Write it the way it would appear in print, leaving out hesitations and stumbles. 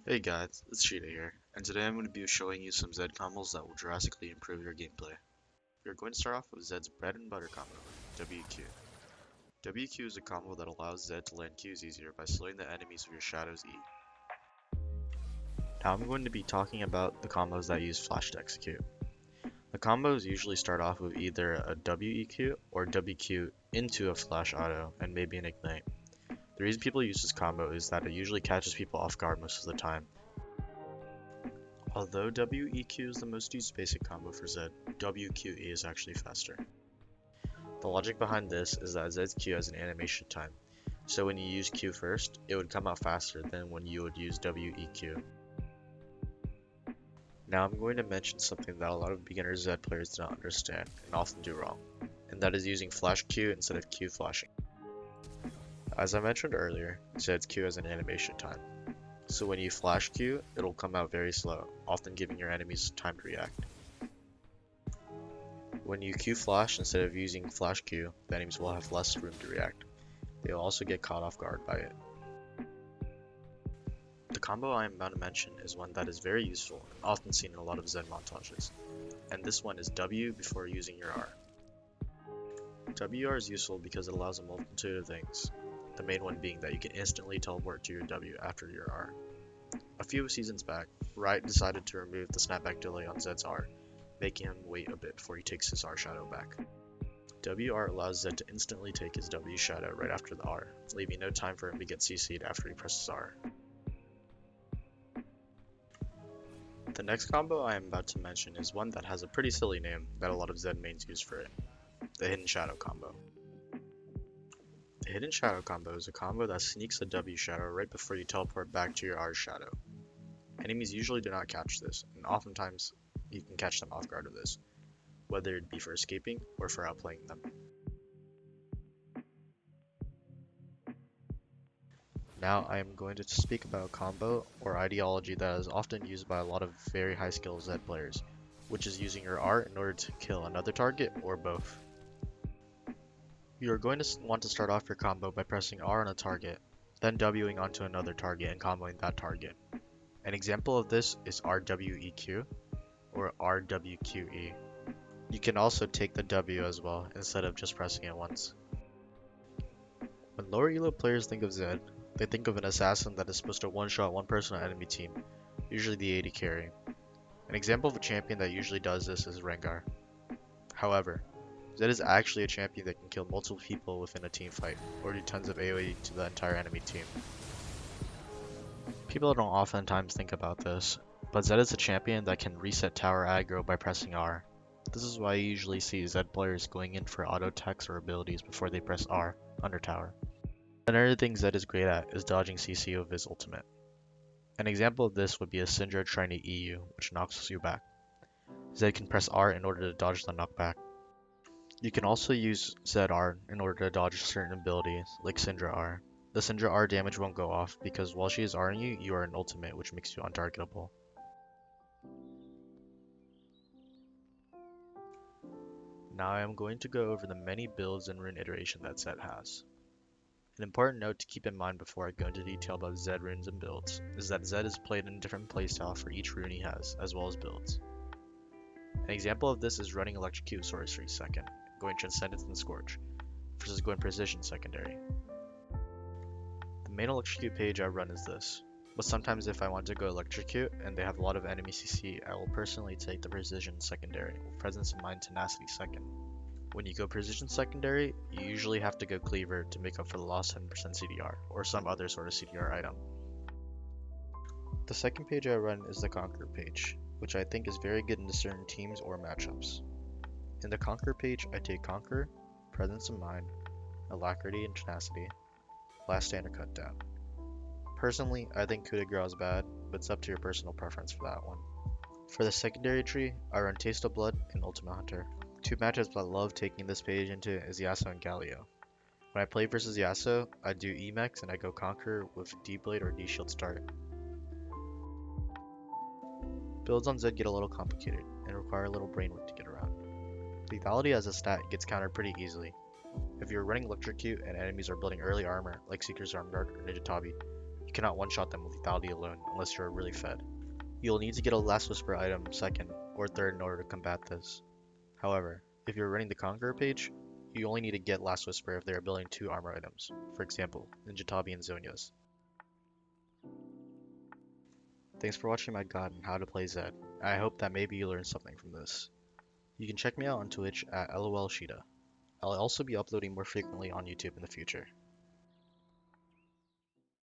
Hey guys, it's Shida here, and today I'm going to be showing you some Zed combos that will drastically improve your gameplay. We're going to start off with Zed's bread and butter combo, WQ. WQ is a combo that allows Zed to land Qs easier by slowing the enemies with your Shadow's E. Now I'm going to be talking about the combos that use flash to execute. The combos usually start off with either a WEQ or WQ into a flash auto and maybe an ignite. The reason people use this combo is that it usually catches people off guard most of the time. Although WEQ is the most used basic combo for Zed, WQE is actually faster. The logic behind this is that Zed's Q has an animation time, so when you use Q first, it would come out faster than when you would use WEQ. Now I'm going to mention something that a lot of beginner Zed players do not understand and often do wrong, and that is using flash Q instead of Q flashing. As I mentioned earlier, Zed's Q has an animation time. So when you flash Q, it'll come out very slow, often giving your enemies time to react. When you Q flash instead of using flash Q, the enemies will have less room to react. They will also get caught off guard by it. The combo I am about to mention is one that is very useful and often seen in a lot of Zen montages, and this one is W before using your R. WR is useful because it allows a multitude of things, the main one being that you can instantly teleport to your W after your R. A few seasons back, Riot decided to remove the snapback delay on Zed's R, making him wait a bit before he takes his R shadow back. WR allows Zed to instantly take his W shadow right after the R, leaving no time for him to get CC'd after he presses R. The next combo I am about to mention is one that has a pretty silly name that a lot of Zed mains use for it, the Hidden Shadow combo. The Hidden Shadow combo is a combo that sneaks a W shadow right before you teleport back to your R shadow. Enemies usually do not catch this, and oftentimes you can catch them off guard with this, whether it be for escaping or for outplaying them. Now I am going to speak about a combo or ideology that is often used by a lot of very high skill Zed players, which is using your R in order to kill another target or both. You are going to want to start off your combo by pressing R on a target, then Wing onto another target and comboing that target. An example of this is RWEQ or RWQE. You can also take the W as well instead of just pressing it once. When lower elo players think of Zed, they think of an assassin that is supposed to one-shot one person on enemy team, usually the AD carry. An example of a champion that usually does this is Rengar. However, Zed is actually a champion that can kill multiple people within a team fight, or do tons of AoE to the entire enemy team. People don't oftentimes think about this, but Zed is a champion that can reset tower aggro by pressing R. This is why you usually see Zed players going in for auto attacks or abilities before they press R under tower. Another thing Zed is great at is dodging CC with his ultimate. An example of this would be a Syndra trying to EU, which knocks you back. Zed can press R in order to dodge the knockback. You can also use ZR in order to dodge certain abilities, like Syndra R. The Syndra R damage won't go off because while she is R'ing you, you are an ultimate, which makes you untargetable. Now I am going to go over the many builds and rune iteration that Zed has. An important note to keep in mind before I go into detail about Zed runes and builds is that Zed is played in a different playstyle for each rune he has, as well as builds. An example of this is running Electrocute Sorcery second, going Transcendence and Scorch, versus going Precision secondary. The main Electrocute page I run is this, but sometimes if I want to go Electrocute and they have a lot of enemy CC, I will personally take the Precision secondary, with Presence of Mind Tenacity second. When you go Precision secondary, you usually have to go Cleaver to make up for the lost 10% CDR, or some other sort of CDR item. The second page I run is the Conquer page, which I think is very good into certain teams or matchups. In the Conquer page, I take Conquer, Presence of Mind, Alacrity and Tenacity, Last Stand or Cut Down. Personally, I think Coup de Grace is bad, but it's up to your personal preference for that one. For the secondary tree, I run Taste of Blood and Ultimate Hunter. Two matchups I love taking this page into is Yasuo and Galio. When I play versus Yasuo, I do Emax and I go Conquer with D-Blade or D-Shield start. Builds on Zed get a little complicated and require a little brain work to get around. Lethality as a stat gets countered pretty easily. If you're running Electrocute and enemies are building early armor, like Seeker's Armguard or Ninja Tabi, you You cannot one-shot them with lethality alone unless you're really fed. You'll need to get a Last Whisper item second or third in order to combat this. However, if you're running the Conqueror page, you only need to get Last Whisper if they are building 2 armor items, for example, Ninjatabi and Zonia's. Thanks for watching my guide on how to play Zed. I hope that maybe you learned something from this. You can check me out on Twitch at LOL Shida. I'll also be uploading more frequently on YouTube in the future.